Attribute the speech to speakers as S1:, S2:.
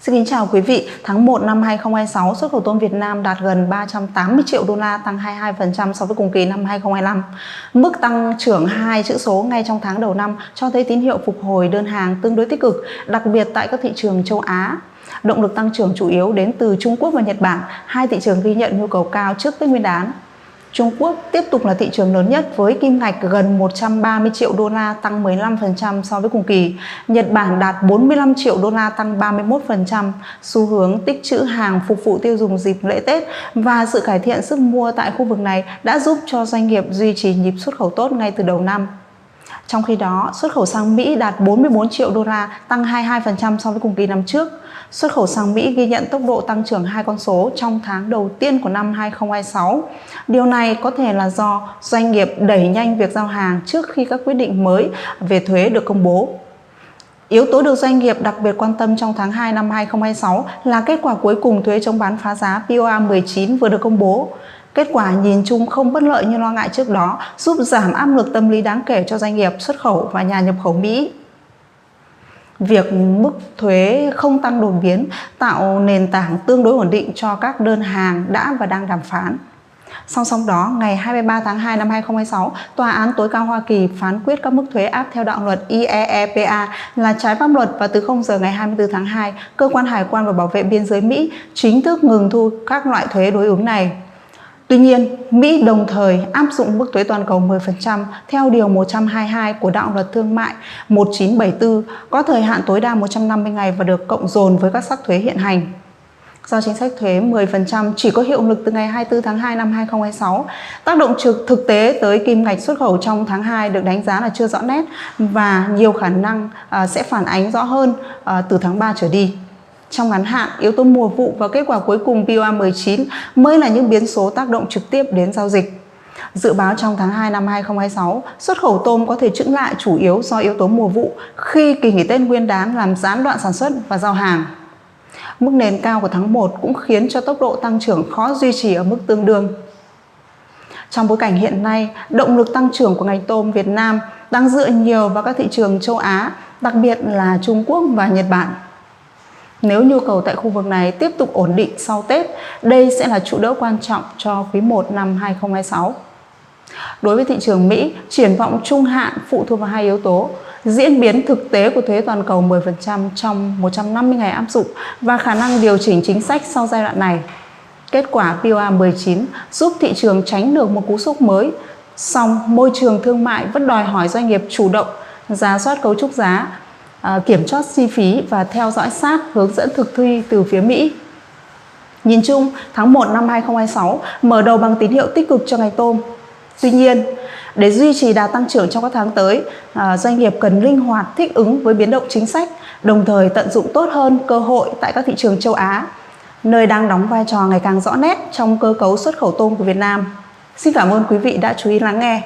S1: Xin kính chào quý vị. Tháng 1 năm 2026, xuất khẩu tôm Việt Nam đạt gần 380 triệu đô la, tăng 22% so với cùng kỳ năm 2025. Mức tăng trưởng 2 chữ số ngay trong tháng đầu năm cho thấy tín hiệu phục hồi đơn hàng tương đối tích cực, đặc biệt tại các thị trường châu Á. Động lực tăng trưởng chủ yếu đến từ Trung Quốc và Nhật Bản, hai thị trường ghi nhận nhu cầu cao trước Tết Nguyên đán. Trung Quốc tiếp tục là thị trường lớn nhất với kim ngạch gần 130 triệu đô la, tăng 15% so với cùng kỳ. Nhật Bản đạt 45 triệu đô la, tăng 31%. Xu hướng tích trữ hàng phục vụ tiêu dùng dịp lễ Tết và sự cải thiện sức mua tại khu vực này đã giúp cho doanh nghiệp duy trì nhịp xuất khẩu tốt ngay từ đầu năm. Trong khi đó, xuất khẩu sang Mỹ đạt 44 triệu đô la, tăng 22% so với cùng kỳ năm trước. Xuất khẩu sang Mỹ ghi nhận tốc độ tăng trưởng hai con số trong tháng đầu tiên của năm 2026. Điều này có thể là do doanh nghiệp đẩy nhanh việc giao hàng trước khi các quyết định mới về thuế được công bố. Yếu tố được doanh nghiệp đặc biệt quan tâm trong tháng 2 năm 2026 là kết quả cuối cùng thuế chống bán phá giá POA 19 vừa được công bố. Kết quả nhìn chung không bất lợi như lo ngại trước đó, giúp giảm áp lực tâm lý đáng kể cho doanh nghiệp xuất khẩu và nhà nhập khẩu Mỹ. Việc mức thuế không tăng đột biến tạo nền tảng tương đối ổn định cho các đơn hàng đã và đang đàm phán. Song song đó, ngày 23 tháng 2 năm 2026, Tòa án tối cao Hoa Kỳ phán quyết các mức thuế áp theo đạo luật IEEPA là trái pháp luật, và từ 0 giờ ngày 24 tháng 2, Cơ quan Hải quan và Bảo vệ Biên giới Mỹ chính thức ngừng thu các loại thuế đối ứng này. Tuy nhiên, Mỹ đồng thời áp dụng mức thuế toàn cầu 10% theo Điều 122 của Đạo luật Thương mại 1974, có thời hạn tối đa 150 ngày và được cộng dồn với các sắc thuế hiện hành. Do chính sách thuế 10% chỉ có hiệu lực từ ngày 24 tháng 2 năm 2026, tác động thực tế tới kim ngạch xuất khẩu trong tháng 2 được đánh giá là chưa rõ nét và nhiều khả năng sẽ phản ánh rõ hơn từ tháng 3 trở đi. Trong ngắn hạn, yếu tố mùa vụ và kết quả cuối cùng POA 19 mới là những biến số tác động trực tiếp đến giao dịch. Dự báo trong tháng 2 năm 2026, xuất khẩu tôm có thể chững lại chủ yếu do yếu tố mùa vụ khi kỳ nghỉ Tết Nguyên đán làm gián đoạn sản xuất và giao hàng. Mức nền cao của tháng 1 cũng khiến cho tốc độ tăng trưởng khó duy trì ở mức tương đương. Trong bối cảnh hiện nay, động lực tăng trưởng của ngành tôm Việt Nam đang dựa nhiều vào các thị trường châu Á, đặc biệt là Trung Quốc và Nhật Bản. Nếu nhu cầu tại khu vực này tiếp tục ổn định sau Tết, đây sẽ là trụ đỡ quan trọng cho quý 1 năm 2026. Đối với thị trường Mỹ, triển vọng trung hạn phụ thuộc vào hai yếu tố: diễn biến thực tế của thuế toàn cầu 10% trong 150 ngày áp dụng và khả năng điều chỉnh chính sách sau giai đoạn này. Kết quả POA 19 giúp thị trường tránh được một cú sốc mới, song môi trường thương mại vẫn đòi hỏi doanh nghiệp chủ động rà soát cấu trúc giá, kiểm soát chi phí và theo dõi sát hướng dẫn thực thi từ phía Mỹ. Nhìn chung, tháng 1 năm 2026 mở đầu bằng tín hiệu tích cực cho ngành tôm. Tuy nhiên, để duy trì đà tăng trưởng trong các tháng tới, doanh nghiệp cần linh hoạt thích ứng với biến động chính sách, đồng thời tận dụng tốt hơn cơ hội tại các thị trường châu Á, nơi đang đóng vai trò ngày càng rõ nét trong cơ cấu xuất khẩu tôm của Việt Nam. Xin cảm ơn quý vị đã chú ý lắng nghe.